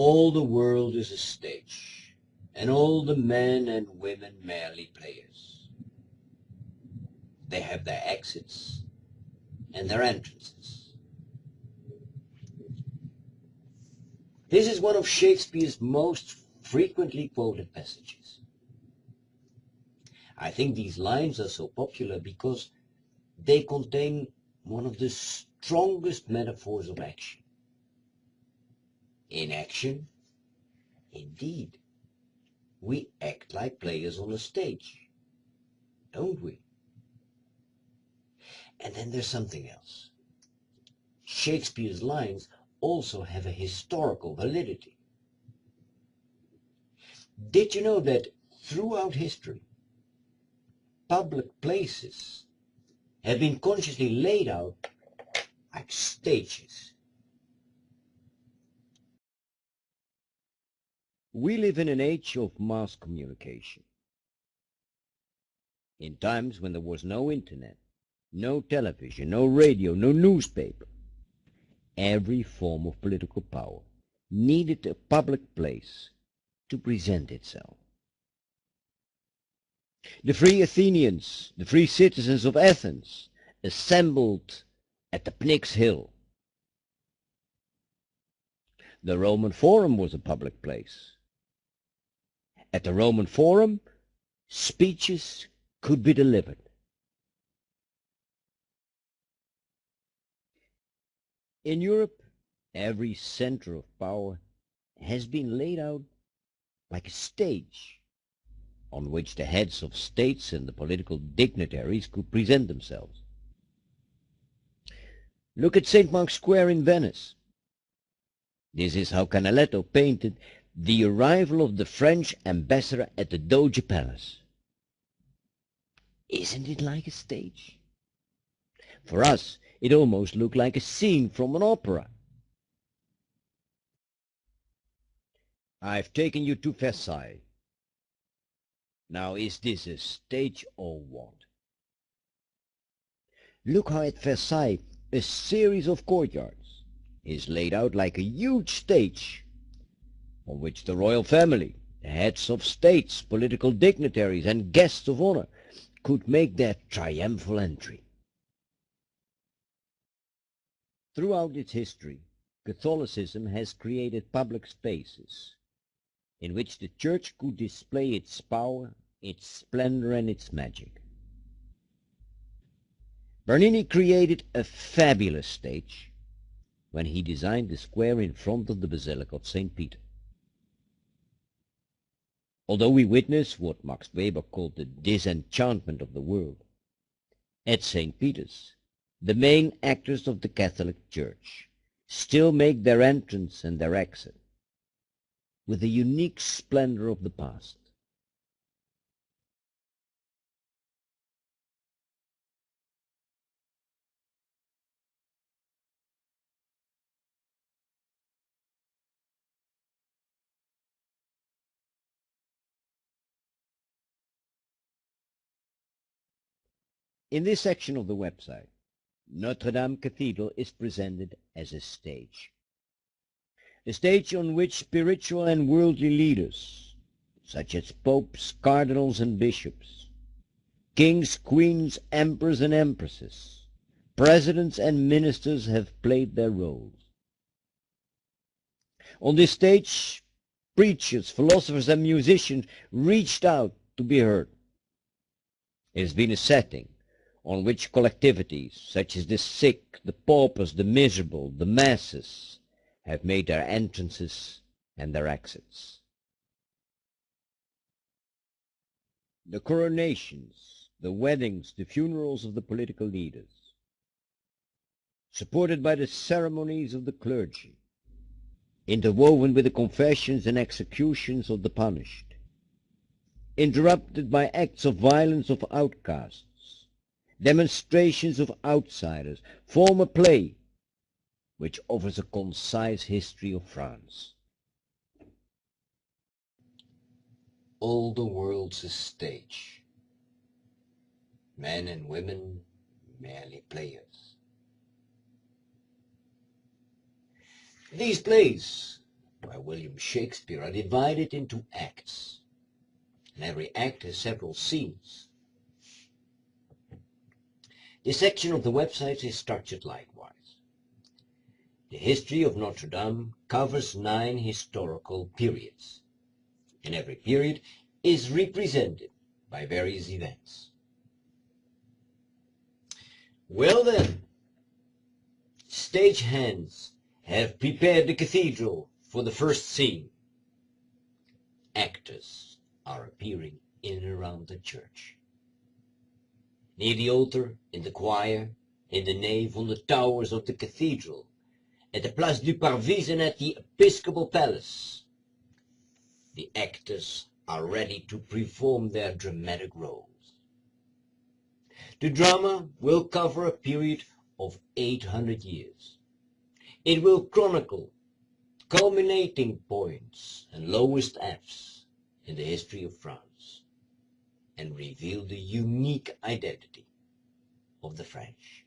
All the world is a stage, and all the men and women merely players. They have their exits and their entrances. This is one of Shakespeare's most frequently quoted passages. I think these lines are so popular because they contain one of the strongest metaphors of action. In action, indeed, we act like players on a stage, don't we? And then there's something else. Shakespeare's lines also have a historical validity. Did you know that throughout history, public places have been consciously laid out like stages? We live in an age of mass communication. In times when there was no internet, no television, no radio, no newspaper, every form of political power needed a public place to present itself. The free Athenians, the free citizens of Athens, assembled at the Pnyx Hill. The Roman Forum was a public place. At the Roman Forum, speeches could be delivered. In Europe, every center of power has been laid out like a stage on which the heads of states and the political dignitaries could present themselves. Look at St. Mark's Square in Venice. This is how Canaletto painted the arrival of the French ambassador at the Doge Palace. Isn't it like a stage? For us, it almost looked like a scene from an opera. I've taken you to Versailles. Now, is this a stage or what? Look how at Versailles a series of courtyards is laid out like a huge stage on which the royal family, the heads of states, political dignitaries, and guests of honor could make their triumphal entry. Throughout its history, Catholicism has created public spaces in which the Church could display its power, its splendor, and its magic. Bernini created a fabulous stage when he designed the square in front of the Basilica of St. Peter. Although we witness what Max Weber called the disenchantment of the world, at St. Peter's, the main actors of the Catholic Church still make their entrance and their exit with the unique splendor of the past. In this section of the website, Notre Dame Cathedral is presented as a stage on which spiritual and worldly leaders, such as popes, cardinals, and bishops, kings, queens, emperors, and empresses, presidents, and ministers have played their roles. On this stage, preachers, philosophers, and musicians reached out to be heard. It has been a setting on which collectivities such as the sick, the paupers, the miserable, the masses have made their entrances and their exits. The coronations, the weddings, the funerals of the political leaders, supported by the ceremonies of the clergy, interwoven with the confessions and executions of the punished, interrupted by acts of violence of outcasts, demonstrations of outsiders, form a play which offers a concise history of France. All the world's a stage. Men and women merely players. These plays by William Shakespeare are divided into acts, and every act has several scenes. This section of the website is structured likewise. The history of Notre Dame covers 9 historical periods, and every period is represented by various events. Well then, stagehands have prepared the cathedral for the first scene. Actors are appearing in and around the church. Near the altar, in the choir, in the nave, on the towers of the cathedral, at the Place du Parvis and at the Episcopal Palace, the actors are ready to perform their dramatic roles. The drama will cover a period of 800 years. It will chronicle culminating points and lowest ebbs in the history of France and reveal the unique identity of the French.